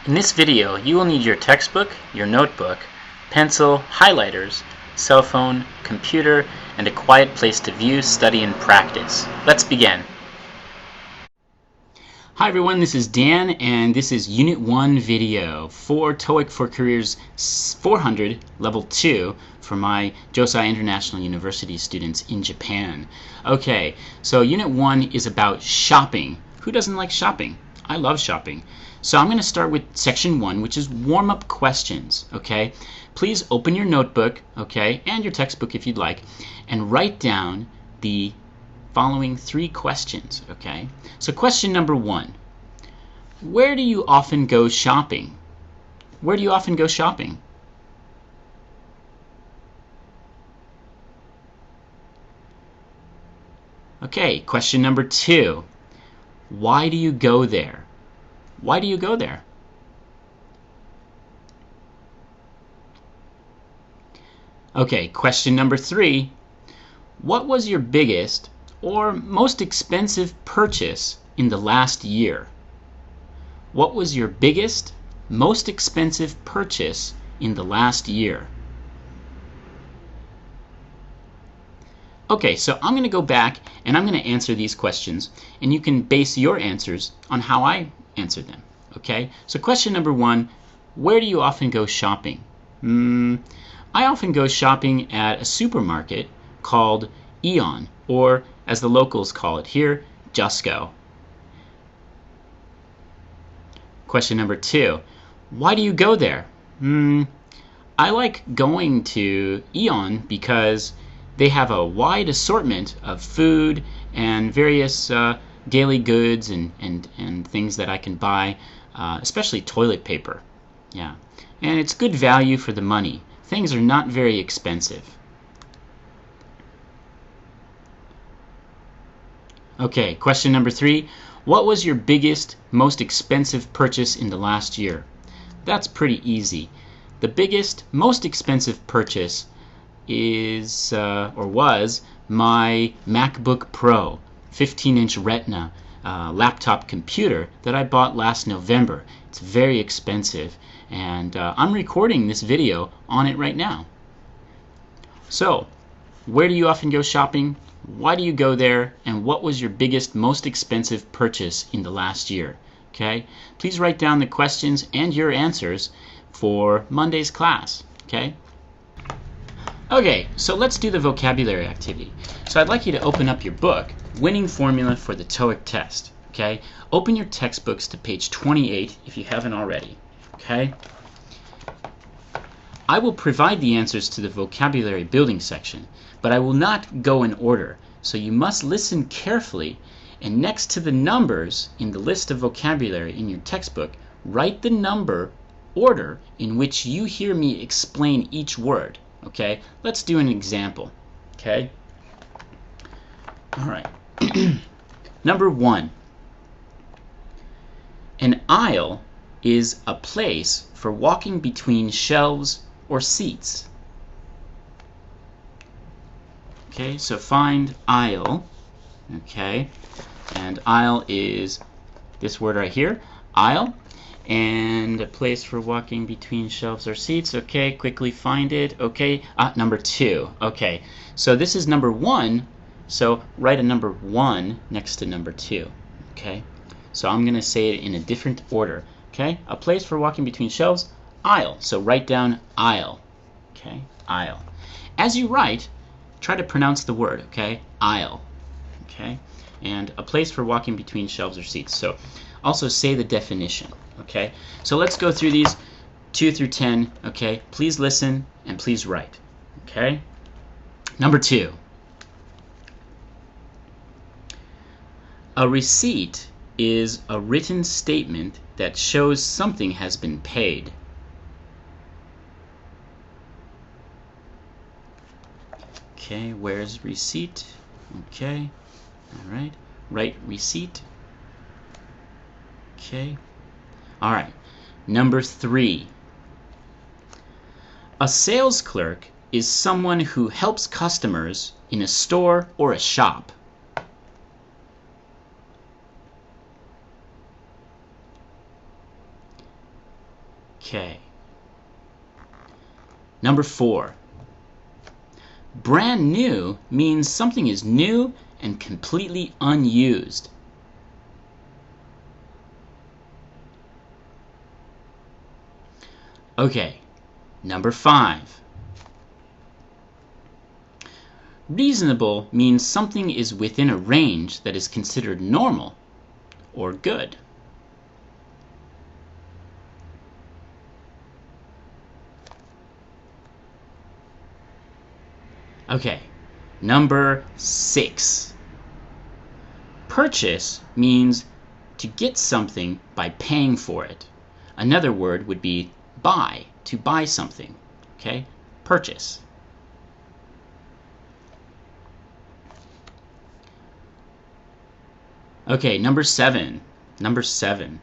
In this video, you will need your textbook, your notebook, pencil, highlighters, cell phone, computer, and a quiet place to view, study, and practice. Let's begin. Hi everyone, this is Dan, and this is Unit 1 video for TOEIC for Careers 400 Level 2 for my Josai International University students in Japan. Okay, so Unit 1 is about shopping. Who doesn't like shopping? I love shopping. So I'm going to start with section 1, which is warm-up questions, okay? Please open your notebook, okay, and your textbook if you'd like, and write down the following 3 questions, okay? So question number 1, where do you often go shopping? Where do you often go shopping? Okay, question number 2, why do you go there? Why do you go there? Okay, question number 3, what was your biggest or most expensive purchase in the last year? What was your biggest, most expensive purchase in the last year? Okay, so I'm going to go back and I'm going to answer these questions, and you can base your answers on how I answered them. Okay, so question number 1, where do you often go shopping? I often go shopping at a supermarket called Aeon, or as the locals call it here, Jusco. Question number 2, why do you go there? I like going to Aeon because they have a wide assortment of food and various daily goods and things that I can buy, especially toilet paper. Yeah, and it's good value for the money. Things are not very expensive. Okay, question number 3. What was your biggest, most expensive purchase in the last year? That's pretty easy. The biggest, most expensive purchase is or was my MacBook Pro 15-inch Retina laptop computer that I bought last November. It's very expensive, and I'm recording this video on it right now. So, where do you often go shopping? Why do you go there? And what was your biggest, most expensive purchase in the last year? Okay? Please write down the questions and your answers for Monday's class. Okay? Okay, so let's do the vocabulary activity. So I'd like you to open up your book, Winning Formula for the TOEIC Test. Okay? Open your textbooks to page 28 if you haven't already. Okay? I will provide the answers to the vocabulary building section, but I will not go in order, so you must listen carefully, and next to the numbers in the list of vocabulary in your textbook, write the number order in which you hear me explain each word. Okay, let's do an example. Okay, all right. Number 1, an aisle is a place for walking between shelves or seats. Okay, so find aisle. Okay, and aisle is this word right here, aisle. And a place for walking between shelves or seats. Okay, quickly find it. Okay, number 2. Okay, so this is number 1, so write a number 1 next to number 2. Okay, so I'm going to say it in a different order. Okay, a place for walking between shelves, aisle. So write down aisle. Okay, aisle. As you write, try to pronounce the word. Okay, aisle. Okay, and a place for walking between shelves or seats. So also say the definition. Okay, so let's go through these 2 through 10. Okay, please listen and please write. Okay, number 2, a receipt is a written statement that shows something has been paid. Okay, where's receipt? Okay, all right, write receipt. Okay. All right, number 3. A sales clerk is someone who helps customers in a store or a shop. Okay. Number 4. Brand new means something is new and completely unused. Okay. Number 5. Reasonable means something is within a range that is considered normal or good. Okay, number 6. Purchase means to get something by paying for it. Another word would be buy, to buy something. Okay, purchase. Okay, number 7. Number 7.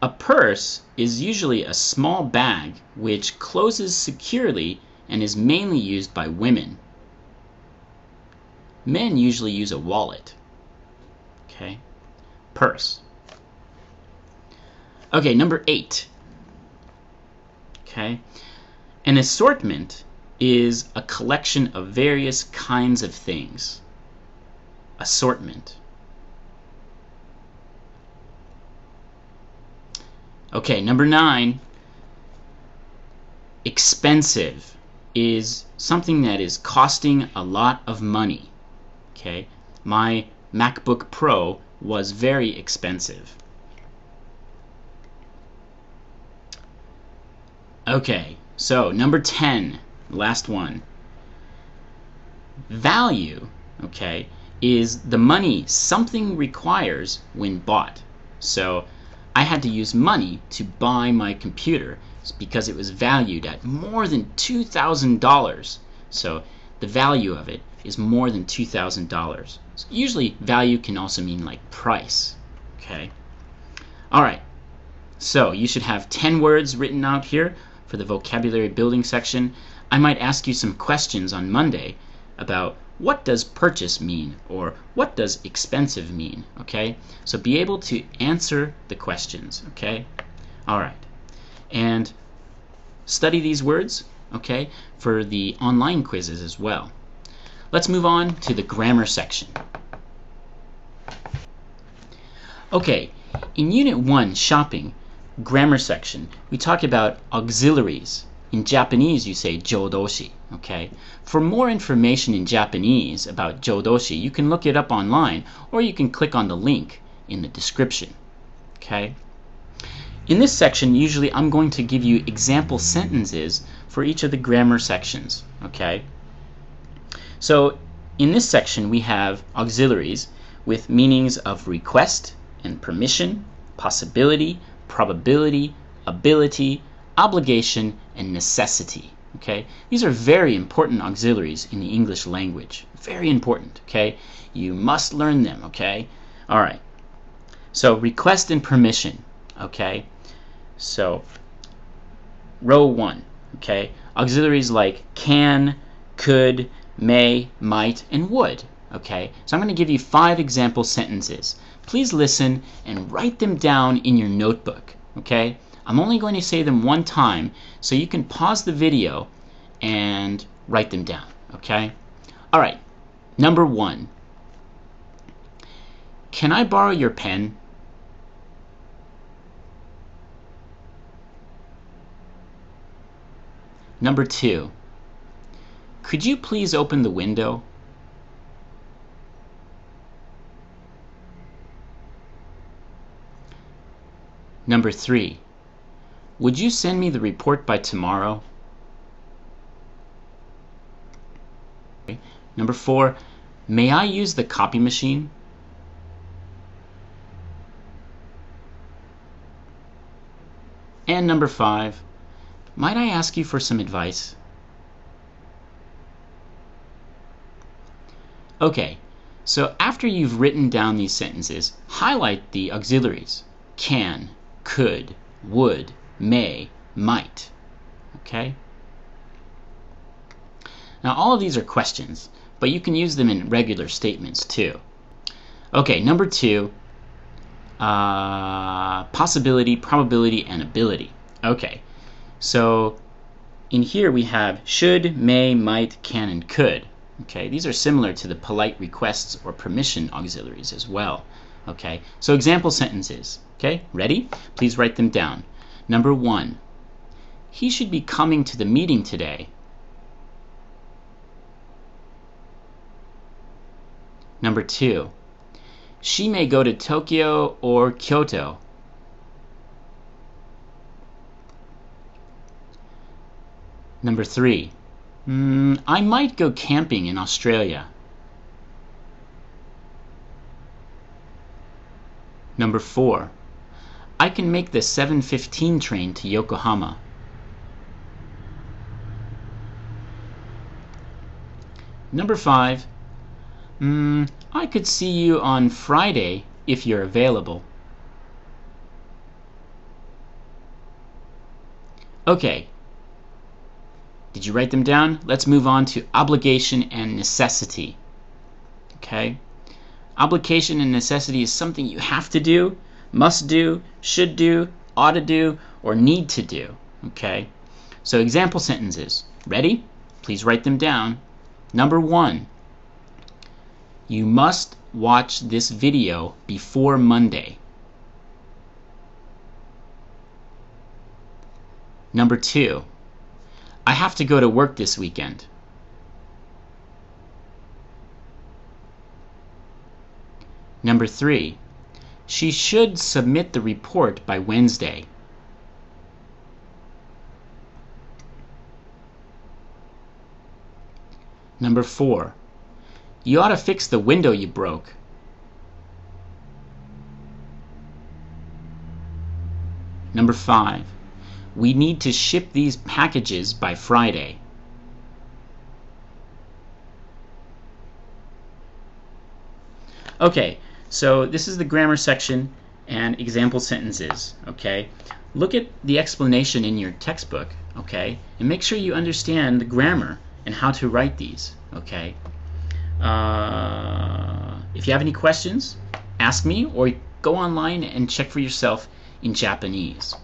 A purse is usually a small bag which closes securely and is mainly used by women. Men usually use a wallet. Okay, purse. Okay, number 8. Okay, an assortment is a collection of various kinds of things. Assortment. Okay, number 9. Expensive is something that is costing a lot of money. Okay, my MacBook Pro was very expensive. Okay, so number 10, last one. Value, okay, is the money something requires when bought. So I had to use money to buy my computer because it was valued at more than $2,000. So the value of it is more than $2,000. So usually value can also mean like price. Okay. All right. So you should have 10 words written out here for the vocabulary building section. I might ask you some questions on Monday about what does purchase mean or what does expensive mean. Okay. So be able to answer the questions. Okay. All right. And study these words, okay, for the online quizzes as well. Let's move on to the grammar section. Okay, in Unit 1, Shopping, grammar section, we talk about auxiliaries. In Japanese, you say jodoshi, okay? For more information in Japanese about jodoshi, you can look it up online, or you can click on the link in the description, okay? In this section, usually I'm going to give you example sentences for each of the grammar sections, okay? So in this section, we have auxiliaries with meanings of request and permission, possibility, probability, ability, obligation, and necessity, okay? These are very important auxiliaries in the English language. Very important, okay? You must learn them, okay? All right. So request and permission, okay? So row 1, okay? Auxiliaries like can, could, may, might, and would, okay? So I'm going to give you 5 example sentences. Please listen and write them down in your notebook, okay? I'm only going to say them one time, so you can pause the video and write them down, okay? All right, number 1. Can I borrow your pen? Number 2. Could you please open the window? Number 3. Would you send me the report by tomorrow? Okay. Number 4. May I use the copy machine? And number 5. Might I ask you for some advice? Okay, so after you've written down these sentences, highlight the auxiliaries. Can, could, would, may, might. Okay? Now all of these are questions, but you can use them in regular statements too. Okay, number 2, possibility, probability, and ability. Okay, So in here we have should, may, might, can, and could. Okay, these are similar to the polite requests or permission auxiliaries as well. Okay, so example sentences. Okay, ready? Please write them down. Number 1, he should be coming to the meeting today. Number 2, she may go to Tokyo or Kyoto. Number 3, I might go camping in Australia. Number 4, I can make the 7:15 train to Yokohama. Number 5, I could see you on Friday if you're available. Okay. Did you write them down? Let's move on to obligation and necessity. Okay? Obligation and necessity is something you have to do, must do, should do, ought to do, or need to do. Okay? So example sentences. Ready? Please write them down. Number 1, you must watch this video before Monday. Number 2, I have to go to work this weekend. Number 3, she should submit the report by Wednesday. Number 4, you ought to fix the window you broke. Number 5, we need to ship these packages by Friday. Okay, so this is the grammar section and example sentences. Okay, look at the explanation in your textbook. Okay, and make sure you understand the grammar and how to write these. Okay. If you have any questions, ask me or go online and check for yourself in Japanese.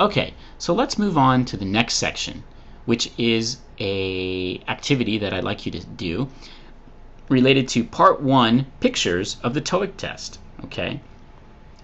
Okay, so let's move on to the next section, which is a activity that I'd like you to do related to part 1, pictures of the TOEIC test. Okay,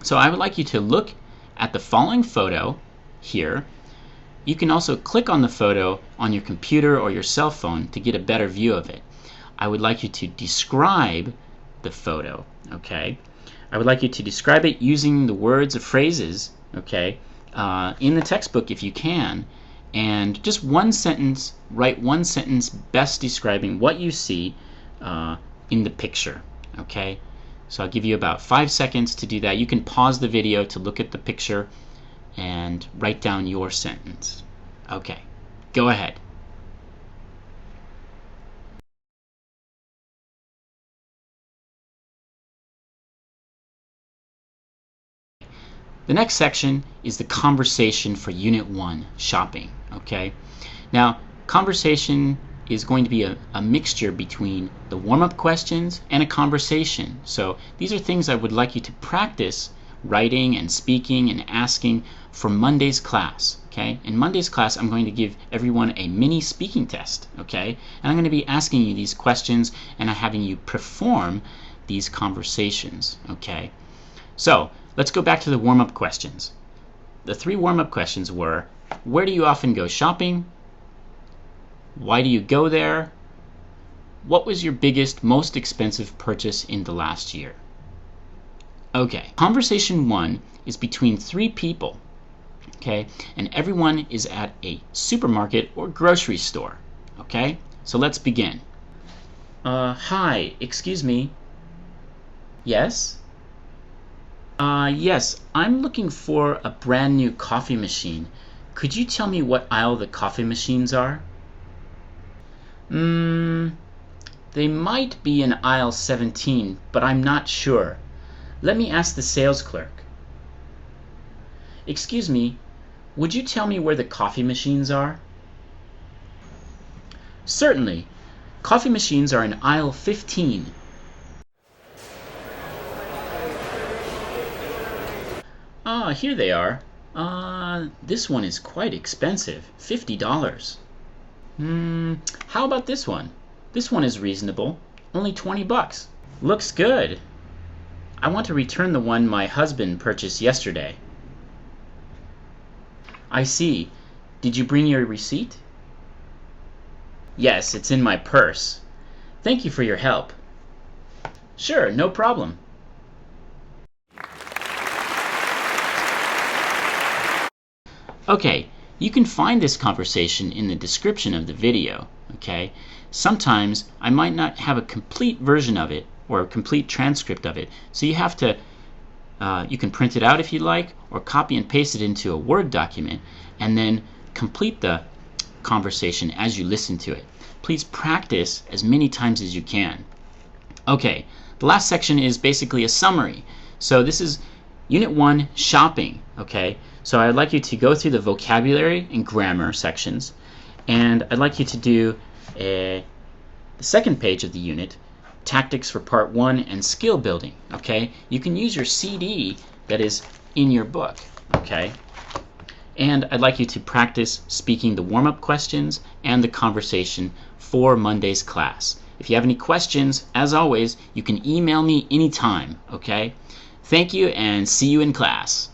so I would like you to look at the following photo here. You can also click on the photo on your computer or your cell phone to get a better view of it. I would like you to describe the photo. Okay, I would like you to describe it using the words or phrases, okay, in the textbook if you can, and just one sentence, write one sentence best describing what you see in the picture. Okay, so I'll give you about 5 seconds to do that. You can pause the video to look at the picture and write down your sentence. Okay, go ahead. The next section is the conversation for Unit 1, shopping. Okay, now conversation is going to be a mixture between the warm-up questions and a conversation. So these are things I would like you to practice writing and speaking and asking for Monday's class. Okay, in Monday's class I'm going to give everyone a mini speaking test. Okay, and I'm going to be asking you these questions and having you perform these conversations. Okay, so let's go back to the warm-up questions. The 3 warm-up questions were, where do you often go shopping? Why do you go there? What was your biggest, most expensive purchase in the last year? Okay, conversation 1 is between 3 people. Okay, and everyone is at a supermarket or grocery store. Okay, so let's begin. Hi, excuse me. Yes? Yes, I'm looking for a brand new coffee machine. Could you tell me what aisle the coffee machines are? They might be in aisle 17, but I'm not sure. Let me ask the sales clerk. Excuse me, would you tell me where the coffee machines are? Certainly. Coffee machines are in aisle 15. Ah, here they are. This one is quite expensive, $50. How about this one? This one is reasonable, only 20 bucks. Looks good. I want to return the one my husband purchased yesterday. I see. Did you bring your receipt? Yes, it's in my purse. Thank you for your help. Sure, no problem. Okay, you can find this conversation in the description of the video, okay? Sometimes I might not have a complete version of it or a complete transcript of it, so you have to, you can print it out if you like, or copy and paste it into a Word document, and then complete the conversation as you listen to it. Please practice as many times as you can. Okay, the last section is basically a summary. So this is Unit 1, Shopping, okay? So I'd like you to go through the vocabulary and grammar sections, and I'd like you to do the second page of the unit, Tactics for Part 1 and Skill Building, okay? You can use your CD that is in your book, okay? And I'd like you to practice speaking the warm-up questions and the conversation for Monday's class. If you have any questions, as always, you can email me anytime, okay? Thank you, and see you in class.